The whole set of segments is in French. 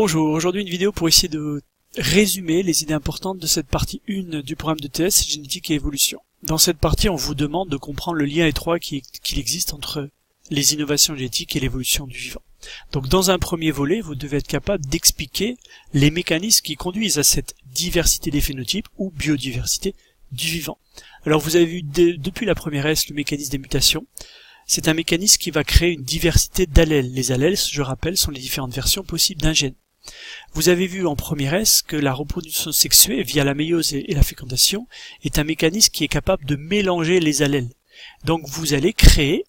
Bonjour, aujourd'hui une vidéo pour essayer de résumer les idées importantes de cette partie 1 du programme de TS, génétique et évolution. Dans cette partie, on vous demande de comprendre le lien étroit qu'il existe entre les innovations génétiques et l'évolution du vivant. Donc dans un premier volet, vous devez être capable d'expliquer les mécanismes qui conduisent à cette diversité des phénotypes ou biodiversité du vivant. Alors vous avez vu depuis la première S le mécanisme des mutations. C'est un mécanisme qui va créer une diversité d'allèles. Les allèles, je rappelle, sont les différentes versions possibles d'un gène. Vous avez vu en première S que la reproduction sexuée via la méiose et la fécondation est un mécanisme qui est capable de mélanger les allèles. Donc vous allez créer,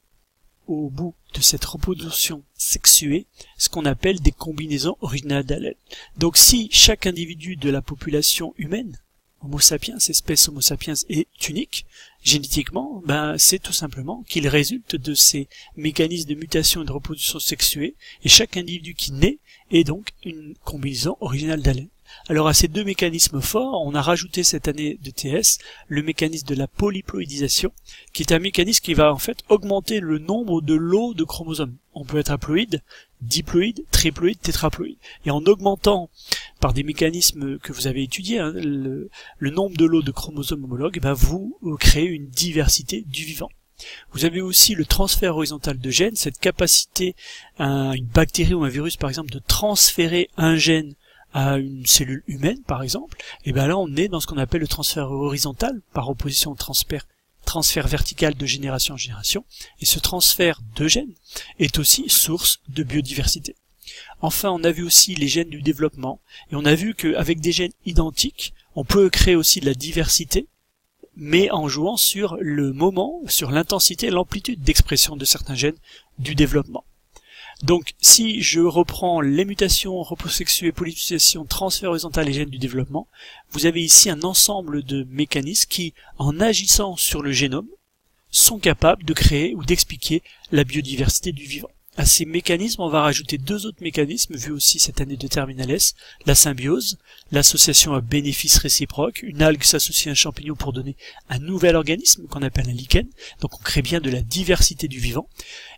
au bout de cette reproduction sexuée, ce qu'on appelle des combinaisons originales d'allèles. Donc si chaque individu de la population humaine, Homo sapiens, espèce Homo sapiens, est unique, génétiquement, c'est tout simplement qu'il résulte de ces mécanismes de mutation et de reproduction sexuée, et chaque individu qui naît est donc une combinaison originale d'allèles. Alors à ces deux mécanismes forts, on a rajouté cette année de TS le mécanisme de la polyploïdisation, qui est un mécanisme qui va en fait augmenter le nombre de lots de chromosomes. On peut être haploïde, diploïde, triploïde, tétraploïde. Et en augmentant par des mécanismes que vous avez étudiés, le nombre de lots de chromosomes homologues, vous créez une diversité du vivant. Vous avez aussi le transfert horizontal de gènes, cette capacité à une bactérie ou un virus par exemple de transférer un gène à une cellule humaine par exemple, et là on est dans ce qu'on appelle le transfert horizontal par opposition au transfert vertical de génération en génération, et ce transfert de gènes est aussi source de biodiversité. Enfin, on a vu aussi les gènes du développement, et on a vu qu'avec des gènes identiques, on peut créer aussi de la diversité, mais en jouant sur le moment, sur l'intensité et l'amplitude d'expression de certains gènes du développement. Donc, si je reprends les mutations, repos sexué, polyploïdisation, transfert horizontal et gènes du développement, vous avez ici un ensemble de mécanismes qui, en agissant sur le génome, sont capables de créer ou d'expliquer la biodiversité du vivant. À ces mécanismes, on va rajouter deux autres mécanismes, vus aussi cette année de Terminal S, la symbiose, l'association à bénéfice réciproque, une algue s'associe à un champignon pour donner un nouvel organisme qu'on appelle un lichen, donc on crée bien de la diversité du vivant.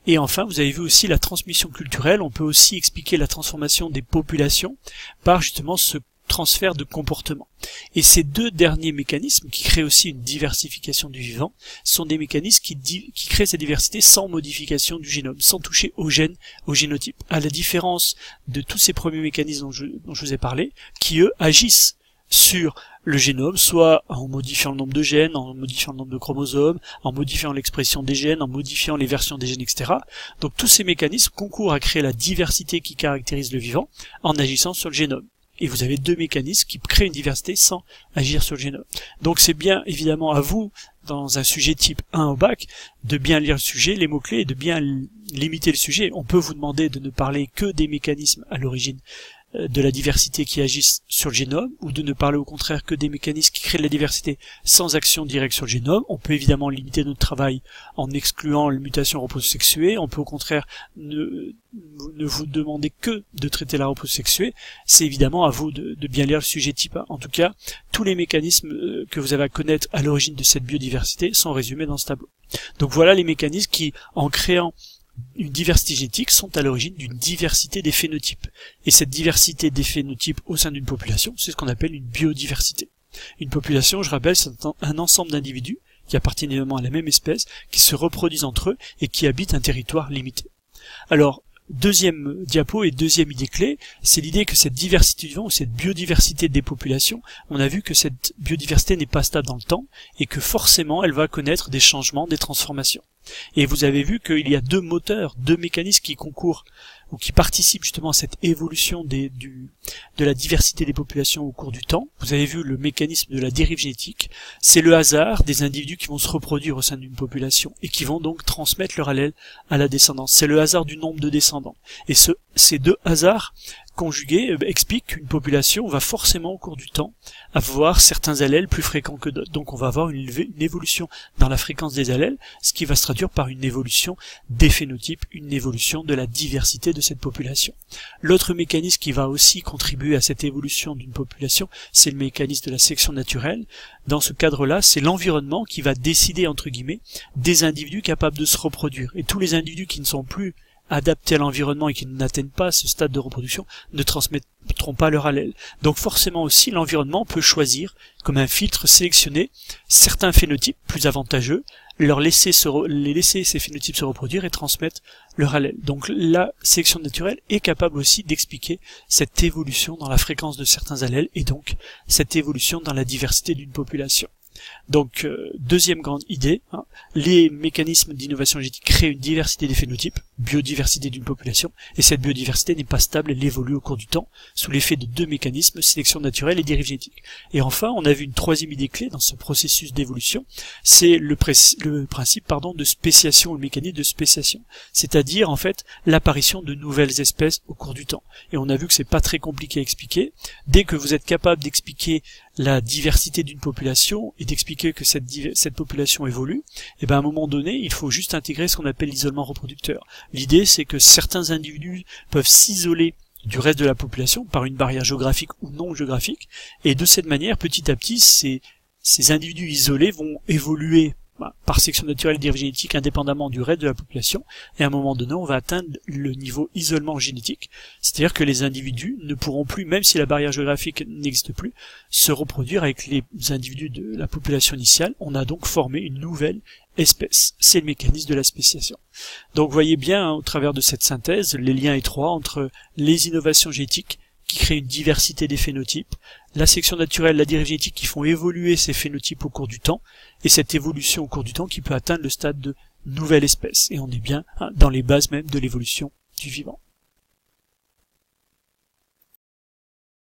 Et enfin, vous avez vu aussi la transmission culturelle, on peut aussi expliquer la transformation des populations par justement ce transfert de comportement. Et ces deux derniers mécanismes, qui créent aussi une diversification du vivant, sont des mécanismes qui créent cette diversité sans modification du génome, sans toucher au gène, au génotype. À la différence de tous ces premiers mécanismes dont je vous ai parlé, qui eux agissent sur le génome, soit en modifiant le nombre de gènes, en modifiant le nombre de chromosomes, en modifiant l'expression des gènes, en modifiant les versions des gènes, etc. Donc tous ces mécanismes concourent à créer la diversité qui caractérise le vivant en agissant sur le génome. Et vous avez deux mécanismes qui créent une diversité sans agir sur le génome. Donc c'est bien évidemment à vous, dans un sujet type 1 au bac, de bien lire le sujet, les mots-clés, et de bien limiter le sujet. On peut vous demander de ne parler que des mécanismes à l'origine de la diversité qui agissent sur le génome, ou de ne parler au contraire que des mécanismes qui créent de la diversité sans action directe sur le génome. On peut évidemment limiter notre travail en excluant les mutations repos sexuées. On peut au contraire ne vous demander que de traiter la repos sexuée. C'est évidemment à vous de bien lire le sujet type 1. En tout cas, tous les mécanismes que vous avez à connaître à l'origine de cette biodiversité sont résumés dans ce tableau. Donc voilà les mécanismes qui, en créant une diversité génétique, sont à l'origine d'une diversité des phénotypes. Et cette diversité des phénotypes au sein d'une population, c'est ce qu'on appelle une biodiversité. Une population, je rappelle, c'est un ensemble d'individus qui appartiennent évidemment à la même espèce, qui se reproduisent entre eux et qui habitent un territoire limité. Alors, deuxième diapo et deuxième idée clé, c'est l'idée que cette diversité du vivant ou cette biodiversité des populations, on a vu que cette biodiversité n'est pas stable dans le temps et que forcément elle va connaître des changements, des transformations. Et vous avez vu qu'il y a deux moteurs, deux mécanismes qui concourent ou qui participent justement à cette évolution de la diversité des populations au cours du temps. Vous avez vu le mécanisme de la dérive génétique, c'est le hasard des individus qui vont se reproduire au sein d'une population et qui vont donc transmettre leur allèle à la descendance. C'est le hasard du nombre de descendants. Et ces deux hasards conjugués expliquent qu'une population va forcément au cours du temps avoir certains allèles plus fréquents que d'autres. Donc on va avoir une évolution dans la fréquence des allèles, ce qui va se traduire par une évolution des phénotypes, une évolution de la diversité de cette population. L'autre mécanisme qui va aussi contribuer à cette évolution d'une population, c'est le mécanisme de la sélection naturelle. Dans ce cadre-là, c'est l'environnement qui va décider, entre guillemets, des individus capables de se reproduire. Et tous les individus qui ne sont plus adaptés à l'environnement et qui n'atteignent pas ce stade de reproduction ne transmettront pas leur allèle. Donc forcément aussi, l'environnement peut choisir, comme un filtre, sélectionner certains phénotypes plus avantageux, les laisser ces phénotypes se reproduire et transmettre leur allèle. Donc la sélection naturelle est capable aussi d'expliquer cette évolution dans la fréquence de certains allèles et donc cette évolution dans la diversité d'une population. Donc, deuxième grande idée, les mécanismes d'innovation génétique créent une diversité des phénotypes, biodiversité d'une population, et cette biodiversité n'est pas stable, elle évolue au cours du temps, sous l'effet de deux mécanismes, sélection naturelle et dérive génétique. Et enfin, on a vu une troisième idée clé dans ce processus d'évolution, c'est le principe de spéciation, le mécanisme de spéciation, c'est-à-dire en fait l'apparition de nouvelles espèces au cours du temps. Et on a vu que c'est pas très compliqué à expliquer. Dès que vous êtes capable d'expliquer la diversité d'une population et d'expliquer que cette population évolue, et à un moment donné, il faut juste intégrer ce qu'on appelle l'isolement reproducteur. L'idée, c'est que certains individus peuvent s'isoler du reste de la population par une barrière géographique ou non géographique, et de cette manière, petit à petit, ces individus isolés vont évoluer par sélection naturelle et dérive génétique indépendamment du reste de la population, et à un moment donné on va atteindre le niveau isolement génétique, c'est-à-dire que les individus ne pourront plus, même si la barrière géographique n'existe plus, se reproduire avec les individus de la population initiale. On a donc formé une nouvelle espèce. C'est le mécanisme de la spéciation. Donc vous voyez bien, au travers de cette synthèse, les liens étroits entre les innovations génétiques qui créent une diversité des phénotypes, la sélection naturelle, la dérive génétique qui font évoluer ces phénotypes au cours du temps, et cette évolution au cours du temps qui peut atteindre le stade de nouvelle espèce. Et on est bien dans les bases même de l'évolution du vivant.